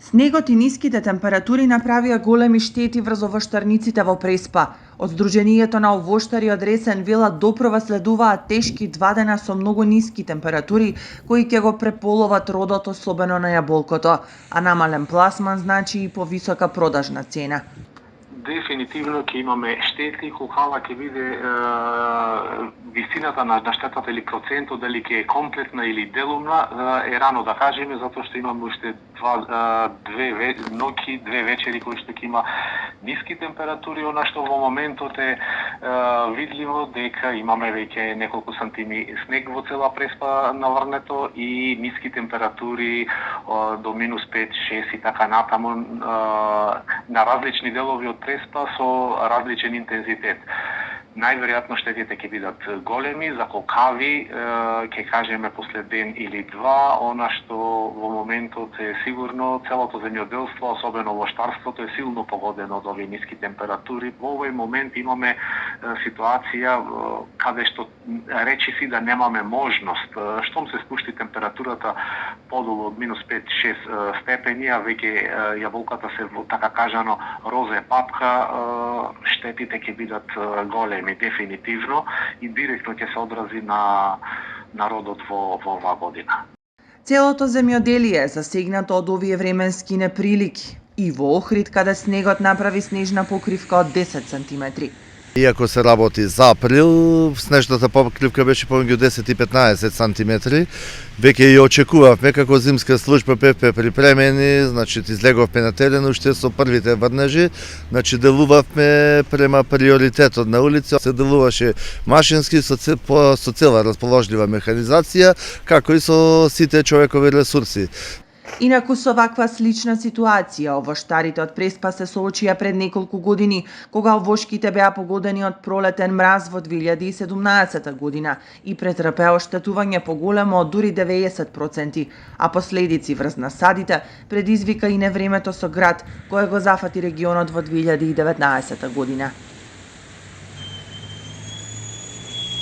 Снегот и ниските температури направија големи штети врз овоштарниците во Преспа. Од Сдруженијето на овоштари од Ресен велат допрва следуваат тешки 2 дена со многу ниски температури кои ќе го преполоват родот, особено на јаболкото, а намален пласман значи и повисока продажна цена. Дефинитивно ќе имаме штети, колкава ќе биде висината на штетата или процентот, дали ќе е комплетна или делумна, е рано да кажеме, затоа што имаме уште две ноќи, две вечери кои што ќе има ниски температури, она што во моментот е видливо дека имаме веќе неколку сантими снег во цела Преспа наврнето и ниски температури до минус 5, 6 и така натаму на различни делови од Преспа со различен интензитет. Најверојатно штетите ќе бидат големи, заколкави, ќе кажеме после ден или два. Она што во моментот е сигурно, целото земјоделство, особено овоштарството, е силно погодено од овие ниски температури. Во овој момент имаме ситуација каде што речиси да немаме можност. Штом се спушти температурата подолу од минус 5-6 степени, а веќе јаболката се така кажано розе папка, штетите ќе бидат големи дефинитивно и директно ќе се одрази на народот во оваа година. Целото земјоделие е засегнато од овие временски неприлики и во Охрид, каде снегот направи снежна покривка од 10 сантиметри. Иако се работи за април, снежната покривка беше помеѓу 10 и 15 сантиметри. Веќе ја очекувавме како зимска служба ПП припремени, значи излеговме на терен уште со првите врнежи, значи делувавме према приоритетот на улица, се делуваше машински со цела расположлива механизација, како и со сите човекови ресурси. Инаку со ваква слична ситуација, овоштарите од Преспа се соочија пред неколку години, кога овошките беа погодени од пролетен мраз во 2017 година и претрпеа оштетување поголемо од дури 90%, а последици врз насадите предизвика и невремето со град, кое го зафати регионот во 2019 година.